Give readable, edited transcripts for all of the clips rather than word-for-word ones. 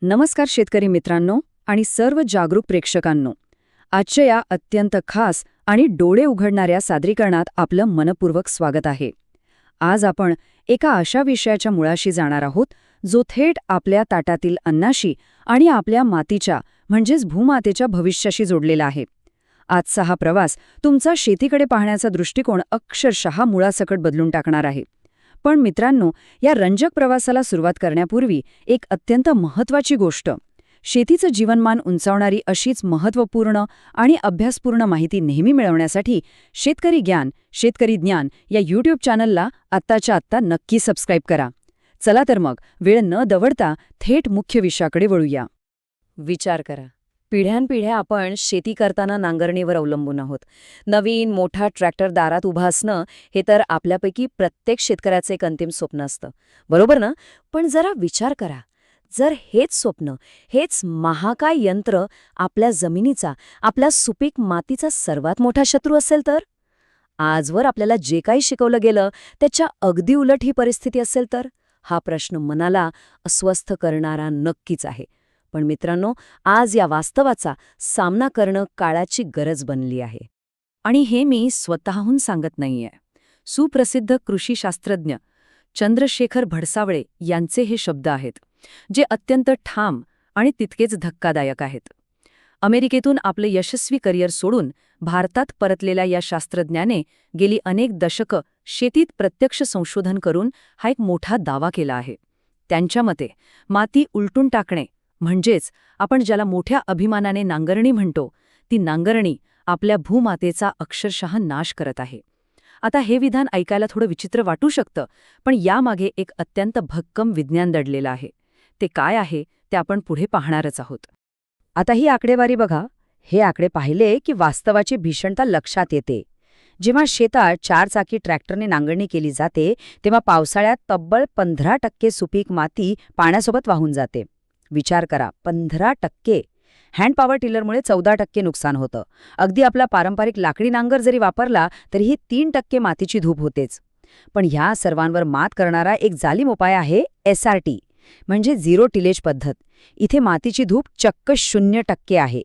नमस्कार शेतकरी मित्रांनो आणि सर्व जागरूक प्रेक्षकांनो. आजच्या या अत्यंत खास आणि डोळे उघडणाऱ्या सादरीकरणात आपलं मनपूर्वक स्वागत आहे. आज आपण एका अशा विषयाच्या मुळाशी जाणार आहोत जो थेट आपल्या ताटातील अन्नाशी आणि आपल्या मातीच्या म्हणजेच भूमातेच्या भविष्याशी जोडलेला आहे. आजचा हा प्रवास तुमचा शेतीकडे पाहण्याचा दृष्टिकोन अक्षरशः मुळासकट बदलून टाकणार आहे. पण मित्रांनो, या रंजक प्रवासाला सुरुवात करण्यापूर्वी एक अत्यंत महत्त्वाची गोष्ट, शेतीचं जीवनमान उंचावणारी अशीच महत्त्वपूर्ण आणि अभ्यासपूर्ण माहिती नेहमी मिळवण्यासाठी शेतकरी ज्ञान या यूट्यूब चॅनलला आत्ताच्या आत्ता नक्की सबस्क्राईब करा. चला तर मग वेळ न दवडता थेट मुख्य विषयाकडे वळूया. विचार करा, पिढ्यानपिढ्या आपण शेती करताना नांगरणीवर अवलंबून आहोत. नवीन मोठा ट्रॅक्टर दारात उभा असणं हे तर आपल्यापैकी प्रत्येक शेतकऱ्याचं एक अंतिम स्वप्न असतं, बरोबर ना? पण जरा विचार करा, जर हेच स्वप्न, हेच महाकाय यंत्र आपल्या जमिनीचा, आपल्या सुपीक मातीचा सर्वात मोठा शत्रू असेल तर? आजवर आपल्याला जे काही शिकवलं गेलं त्याच्या अगदी उलट ही परिस्थिती असेल तर? हा प्रश्न मनाला अस्वस्थ करणारा नक्कीच आहे. पण मित्रांनो, आज या वास्तवाचा सामना करणं काळाची गरज बनली आहे. आणि हे मी स्वतःहून सांगत नाहीये. सुप्रसिद्ध कृषीशास्त्रज्ञ चंद्रशेखर भडसावळे यांचे हे शब्द आहेत, जे अत्यंत ठाम आणि तितकेच धक्कादायक आहेत. अमेरिकेतून आपले यशस्वी करिअर सोडून भारतात परतलेल्या या शास्त्रज्ञाने गेली अनेक दशकं शेतीत प्रत्यक्ष संशोधन करून हा एक मोठा दावा केला आहे. त्यांच्या मते माती उलटून टाकणे म्हणजेच आपण ज्याला मोठ्या अभिमानाने नांगरणी म्हणतो, ती नांगरणी आपल्या भूमातेचा अक्षरशः नाश करत आहे. आता हे विधान ऐकायला थोडं विचित्र वाटू शकतं, पण यामागे एक अत्यंत भक्कम विज्ञान दडलेलं आहे. ते काय आहे ते आपण पुढे पाहणारच आहोत. आता ही आकडेवारी बघा. हे आकडे पाहिले की वास्तवाची भीषणता लक्षात येते. जेव्हा शेतात 4 चाकी ट्रॅक्टरने नांगरणी केली जाते तेव्हा पावसाळ्यात तब्बल 15% सुपीक माती पाण्यासोबत वाहून जाते. विचार करा, 15%. हँड पॉवर टिलरमुळे 14% नुकसान होतं. अगदी आपला पारंपरिक लाकडी नांगर जरी वापरला तरीही 3% मातीची धूप होतेच. पण ह्या सर्वांवर मात करणारा एक जालीम उपाय आहे SRT, म्हणजे झिरो टिलेज पद्धत. इथे मातीची धूप चक्क 0% आहे.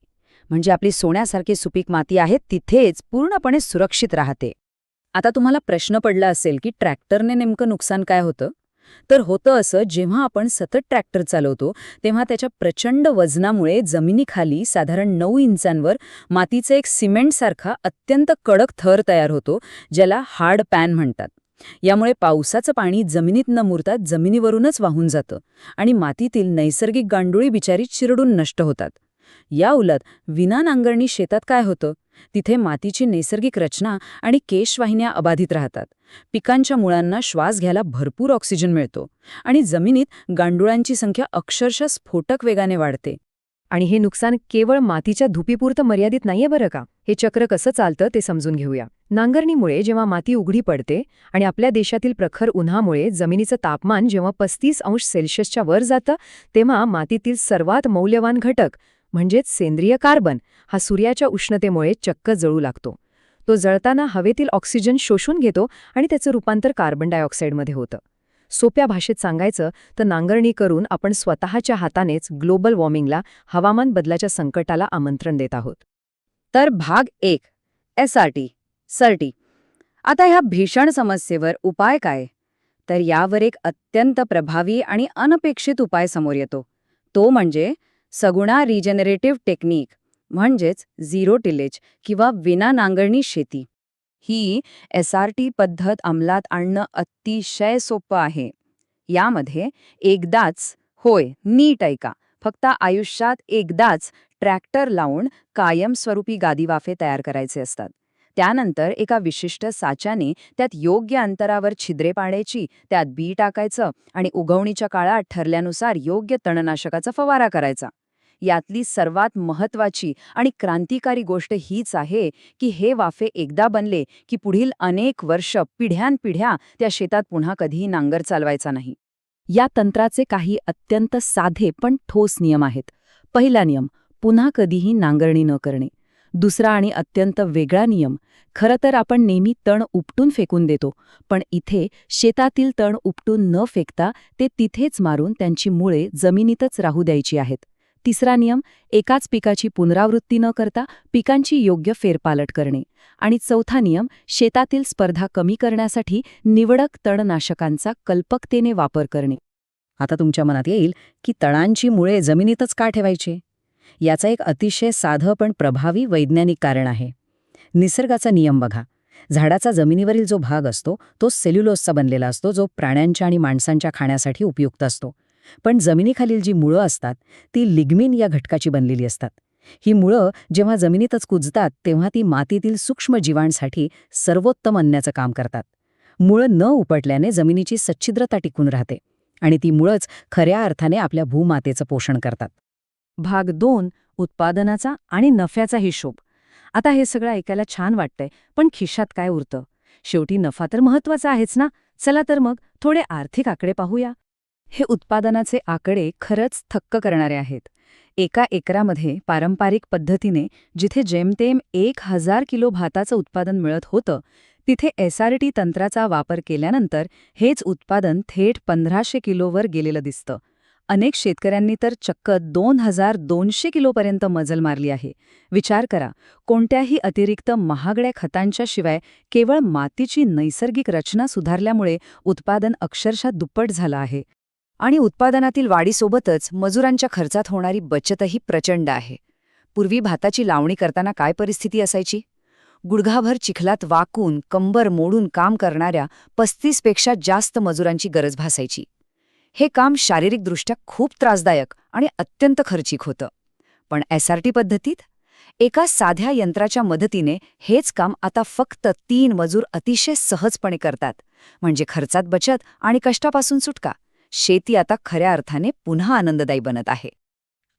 म्हणजे आपली सोन्यासारखी सुपीक माती आहे तिथेच पूर्णपणे सुरक्षित राहते. आता तुम्हाला प्रश्न पडला असेल की ट्रॅक्टरने नेमकं नुकसान काय होतं? तर होतं असं, जेव्हा आपण सतत ट्रॅक्टर चालवतो तेव्हा त्याच्या प्रचंड वजनामुळे जमिनीखाली साधारण 9 इंचांवर मातीचा एक सिमेंटसारखा अत्यंत कडक थर तयार होतो, ज्याला हार्ड पॅन म्हणतात. यामुळे पावसाचं पाणी जमिनीत न मुरता जमिनीवरूनच वाहून जातं आणि मातीतील नैसर्गिक गांडुळी बिचारी चिरडून नष्ट होतात. या उलट विना नांगरणी शेतात काय होतं? तिथे मातीची नैसर्गिक रचना आणि केशवाहिन्या अबाधित राहतात. पिकांच्या मुळांना श्वास घ्यायला भरपूर ऑक्सिजन मिळतो आणि जमिनीत गांडुळांची संख्या अक्षरशः स्फोटक वेगाने वाढते. आणि हे नुकसान केवळ मातीच्या धुपीपुरतं मर्यादित नाहीये बरं का. हे चक्र कसं चालतं ते समजून घेऊया. नांगरणीमुळे जेव्हा माती उघडी पडते आणि आपल्या देशातील प्रखर उन्हामुळे जमिनीचं तापमान जेव्हा 35°C वर जातं, तेव्हा मातीतील सर्वात मौल्यवान घटक म्हणजेच सेंद्रिय कार्बन हा सूर्याच्या उष्णतेमुळे चक्क जळू लागतो. तो जळताना हवेतील ऑक्सिजन शोषून घेतो आणि त्याचं रूपांतर कार्बन डायऑक्साईडमध्ये होतं. सोप्या भाषेत सांगायचं तर नांगरणी करून आपण स्वतःच्या हातानेच ग्लोबल वॉर्मिंगला, हवामान बदलाच्या संकटाला आमंत्रण देत आहोत. तर भाग 1, SRT. आता ह्या भीषण समस्येवर उपाय काय? तर यावर एक अत्यंत प्रभावी आणि अनपेक्षित उपाय समोर येतो. तो म्हणजे सगुणा रिजेनरेटिव्ह टेक्निक, म्हणजेच झिरो टिलेज किंवा विना नांगरणी शेती. ही SRT पद्धत अंमलात आणणं अतिशय सोपं आहे. यामध्ये एकदाच, होय नीट ऐका, फक्त आयुष्यात एकदाच ट्रॅक्टर लावून कायमस्वरूपी गादीवाफे तयार करायचे असतात. त्यानंतर एका विशिष्ट साच्याने त्यात योग्य अंतरावर छिद्रे पाडायची, त्यात बी टाकायचं आणि उगवणीच्या काळात ठरल्यानुसार योग्य तणनाशकाचा फवारा करायचा. यातली सर्वात महत्त्वाची आणि क्रांतिकारी गोष्ट हीच आहे की हे वाफे एकदा बनले की पुढील अनेक वर्ष, पिढ्यानपिढ्या त्या शेतात पुन्हा कधीही नांगर चालवायचा नाही. या तंत्राचे काही अत्यंत साधे पण ठोस नियम आहेत. पहिला नियम, पुन्हा कधीही नांगरणी न करणे. दुसरा आणि अत्यंत वेगळा नियम, खरं तर आपण नेहमी तण उपटून फेकून देतो, पण इथे शेतातील तण उपटून न फेकता ते तिथेच मारून त्यांची मुळे जमिनीतच राहू द्यायची आहेत. तिसरा नियम, एकाच पिकाची पुनरावृत्ती न करता पिकांची योग्य फेरपालट करणे. आणि चौथा नियम, शेतातील स्पर्धा कमी करण्यासाठी निवडक तणनाशकांचा कल्पकतेने वापर करणे. आता तुमच्या मनात येईल की तणांची मुळे जमिनीतच का ठेवायची? याचा एक अतिशय साधं पण प्रभावी वैज्ञानिक कारण आहे. निसर्गाचा नियम बघा. झाडाचा जमिनीवरील जो भाग असतो तो सेल्युलोजचा बनलेला असतो, जो प्राण्यांच्या आणि माणसांच्या खाण्यासाठी उपयुक्त असतो. पण जमिनीखालील जी मुळं असतात ती लिग्मिन या घटकाची बनलेली असतात. ही मुळं जेव्हा जमिनीतच कुजतात तेव्हा ती मातीतील सूक्ष्म जीवांसाठी सर्वोत्तम अन्नाचं काम करतात. मुळं न उपटल्याने जमिनीची सच्छिद्रता टिकून राहते आणि ती मुळंच खऱ्या अर्थाने आपल्या भूमातेचं पोषण करतात. भाग 2, उत्पादनाचा आणि नफ्याचा हिशोब. आता हे सगळं ऐकायला छान वाटतंय, पण खिशात काय उरतं? शेवटी नफा तर महत्वाचा आहेच ना. चला तर मग थोडे आर्थिक आकडे पाहूया. हे उत्पादनाचे आकडे खरंच थक्क करणारे आहेत. एका एकरामध्ये पारंपरिक पद्धतीने जिथे जेमतेम 1000 किलो भाताचं उत्पादन मिळत होतं, तिथे SRT तंत्राचा वापर केल्यानंतर हेच उत्पादन थेट 1500 किलोवर गेलेलं दिसतं. अनेक शेतकऱ्यांनी तर चक्क 2200 किलोपर्यंत मजल मारली आहे. विचार करा, कोणत्याही अतिरिक्त महागड्या खतांच्या शिवाय केवळ मातीची नैसर्गिक रचना सुधारल्यामुळे उत्पादन अक्षरशः दुप्पट झालं आहे. आणि उत्पादनातील वाढीसोबतच मजुरांच्या खर्चात होणारी बचतही प्रचंड आहे. पूर्वी भाताची लावणी करताना काय परिस्थिती असायची? गुडघाभर चिखलात वाकून कंबर मोडून काम करणाऱ्या 35 पेक्षा जास्त मजुरांची गरज भासायची. हे काम शारीरिकदृष्ट्या खूप त्रासदायक आणि अत्यंत खर्चिक होतं. पण SRT पद्धतीत एका साध्या यंत्राच्या मदतीने हेच काम आता फक्त 3 मजूर अतिशय सहजपणे करतात. म्हणजे खर्चात बचत आणि कष्टापासून सुटका. शेती आता खऱ्या अर्थाने पुन्हा आनंददायी बनत आहे.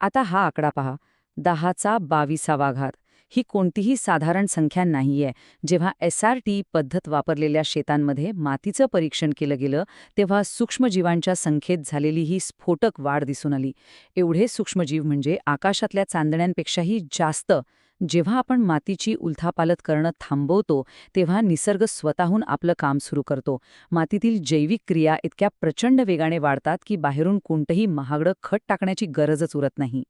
आता हा आकडा पहा, 10चा 22वा घात. ही कोणतीही साधारण संख्या नाहीये. जेव्हा SRT पद्धत वापरलेल्या शेतांमध्ये मातीचं परीक्षण केलं गेलं, तेव्हा सूक्ष्मजीवांच्या संख्येत झालेली ही स्फोटक वाढ दिसून आली. एवढे सूक्ष्मजीव म्हणजे आकाशातल्या चांदण्यांपेक्षाही जास्त. जेव्हा आपण मातीची उलथापालथ करणं थांबवतो, तेव्हा निसर्ग स्वतःहून आपलं काम सुरू करतो. मातीतील जैविक क्रिया इतक्या प्रचंड वेगाने वाढतात की बाहेरून कोणतंही महागडं खत टाकण्याची गरजच उरत नाही.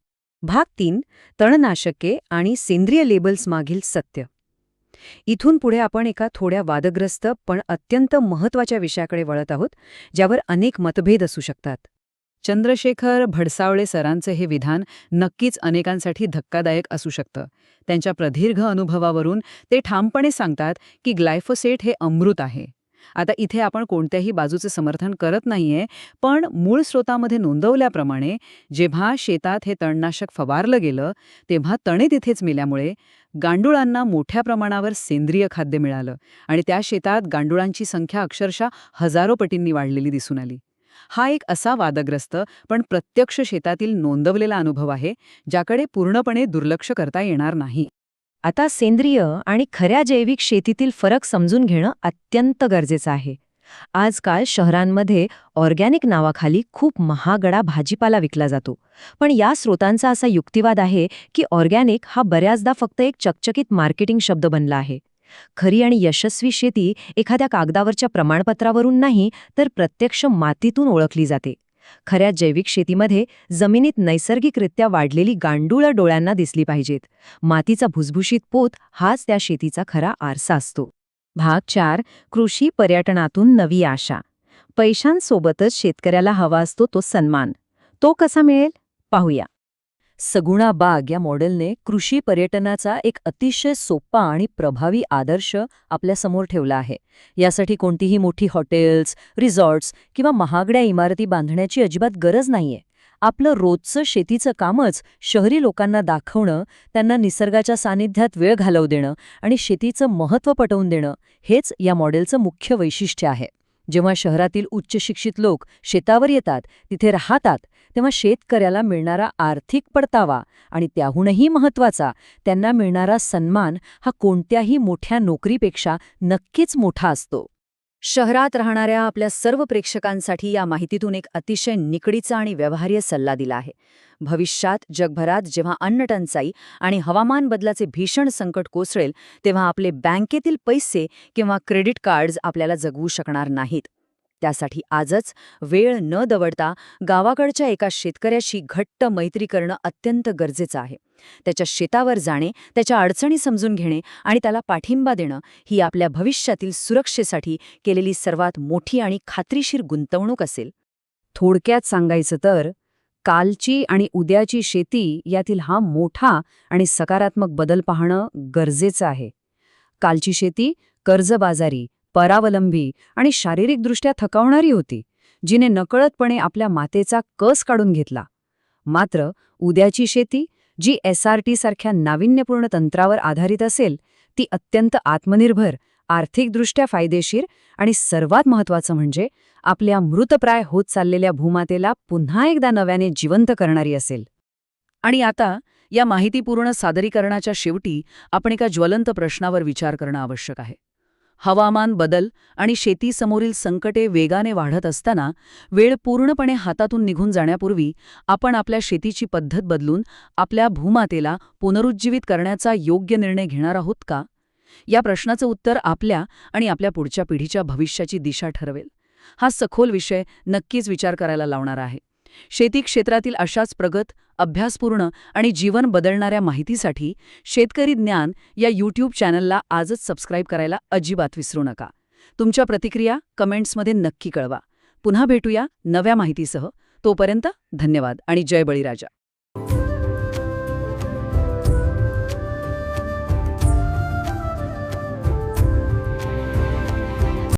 भाग 3, तणनाशके आणि सेंद्रिय लेबल्स मागील सत्य. इथून पुढे आपण एका थोड्या वादग्रस्त पण अत्यंत महत्त्वाच्या विषयाकडे वळत आहोत, ज्यावर अनेक मतभेद असू शकतात. चंद्रशेखर भडसावळे सरांचं हे विधान नक्कीच अनेकांसाठी धक्कादायक असू शकतं. त्यांच्या प्रदीर्घ अनुभवावरून ते ठामपणे सांगतात की ग्लायफोसेट हे अमृत आहे. आता इथे आपण कोणत्याही बाजूचं समर्थन करत नाहीये, पण मूळ स्रोतामध्ये नोंदवल्याप्रमाणे जेव्हा शेतात हे तणनाशक फवारलं गेलं, तेव्हा तणे तिथेच मेल्यामुळे गांडुळांना मोठ्या प्रमाणावर सेंद्रिय खाद्य मिळालं आणि त्या शेतात गांडुळांची संख्या अक्षरशः हजारो पटींनी वाढलेली दिसून आली. हा एक असा वादग्रस्त पण प्रत्यक्ष शेतातील नोंदवलेला अनुभव आहे, ज्याकडे पूर्णपणे दुर्लक्ष करता येणार नाही. आता सेंद्रिय आणि खऱ्या जैविक शेतीतील फरक समजून घेणं अत्यंत गरजेचं आहे. आजकाल शहरांमध्ये ऑर्गॅनिक नावाखाली खूप महागडा भाजीपाला विकला जातो. पण या स्रोतांचा असा युक्तिवाद आहे की ऑर्गॅनिक हा बऱ्याचदा फक्त एक चकचकीत मार्केटिंग शब्द बनला आहे. खरी आणि यशस्वी शेती एखाद्या कागदावरच्या प्रमाणपत्रावरून नाही, तर प्रत्यक्ष मातीतून ओळखली जाते. खऱ्या जैविक शेतीमध्ये जमिनीत नैसर्गिकरित्या वाढलेली गांडूळं डोळ्यांना दिसली पाहिजेत. मातीचा भुसभुशीत पोत हाच त्या शेतीचा खरा आरसा असतो. भाग 4, कृषी पर्यटनातून नवी आशा. पैशांसोबतच शेतकऱ्याला हवा असतो तो सन्मान. तो कसा मिळेल? पाहूया. सगुणा बाग या मॉडेलने कृषी पर्यटनाचा एक अतिशय सोपा आणि प्रभावी आदर्श आपल्यासमोर ठेवला आहे. यासाठी कोणतीही मोठी हॉटेल्स, रिसॉर्ट्स किंवा महागड्या इमारती बांधण्याची अजिबात गरज नाहीये. आपलं रोजचं शेतीचं कामच शहरी लोकांना दाखवणं, त्यांना निसर्गाच्या सानिध्यात वेळ घालवू देणं आणि शेतीचं महत्त्व पटवून देणं, हेच या मॉडेलचं मुख्य वैशिष्ट्य आहे. जेव्हा शहरातील उच्च शिक्षित लोक शेतावर येतात, तिथे राहतात, तेव्हा शेतकऱ्याला मिळणारा आर्थिक परतावा आणि त्याहूनही महत्त्वाचा त्यांना मिळणारा सन्मान हा कोणत्याही मोठ्या नोकरीपेक्षा नक्कीच मोठा असतो. शहरात राहणाऱ्या आपल्या सर्व प्रेक्षकांसाठी या माहितीतून एक अतिशय निकडीचा आणि व्यवहार्य सल्ला दिला आहे. भविष्यात जगभरात जेव्हा अन्नटंचाई आणि हवामान बदलाचे भीषण संकट कोसळेल, तेव्हा आपले बँकेतील पैसे किंवा क्रेडिट कार्ड्स आपल्याला जगवू शकणार नाहीत. त्यासाठी आजच वेळ न दवडता गावाकडच्या एका शेतकऱ्याशी घट्ट मैत्री करणं अत्यंत गरजेचं आहे. त्याच्या शेतावर जाणे, त्याच्या अडचणी समजून घेणे आणि त्याला पाठिंबा देणं ही आपल्या भविष्यातील सुरक्षेसाठी केलेली सर्वात मोठी आणि खात्रीशीर गुंतवणूक असेल. थोडक्यात सांगायचं तर, कालची आणि उद्याची शेती यातील हा मोठा आणि सकारात्मक बदल पाहणं गरजेचं आहे. कालची शेती कर्जबाजारी, परावलंबी आणि शारीरिकदृष्ट्या थकावणारी होती, जिने नकळतपणे आपल्या मातेचा कस काढून घेतला. मात्र उद्याची शेती, जी SRT सारख्या नाविन्यपूर्ण तंत्रावर आधारित असेल, ती अत्यंत आत्मनिर्भर, आर्थिकदृष्ट्या फायदेशीर आणि सर्वात महत्त्वाचं म्हणजे आपल्या मृतप्राय होत चाललेल्या भूमातेला पुन्हा एकदा नव्याने जिवंत करणारी असेल. आणि आता या माहितीपूर्ण सादरीकरणाच्या शेवटी आपण एका ज्वलंत प्रश्नावर विचार करणं आवश्यक आहे. हवामान बदल आणि शेतीसमोरील संकटे वेगाने वाढत असताना वेळ पूर्णपणे हातातून निघून जाण्यापूर्वी आपण आपल्या शेतीची पद्धत बदलून आपल्या भूमातेला पुनरुज्जीवित करण्याचा योग्य निर्णय घेणार आहोत का? या प्रश्नाचं उत्तर आपल्या आणि आपल्या पुढच्या पिढीच्या भविष्याची दिशा ठरवेल. हा सखोल विषय नक्कीच विचार करायला लावणारा आहे. शेती क्षेत्रातील अशाच प्रगत, अभ्यासपूर्ण आणि जीवन बदलणाऱ्या माहितीसाठी शेतकरी ज्ञान या YouTube चॅनलला आजच सबस्क्राईब करायला अजिबात विसरू नका. तुमच्या प्रतिक्रिया कमेंट्समध्ये नक्की कळवा. पुन्हा भेटूया नव्या माहितीसह. तोपर्यंत धन्यवाद आणि जय बळीराजा.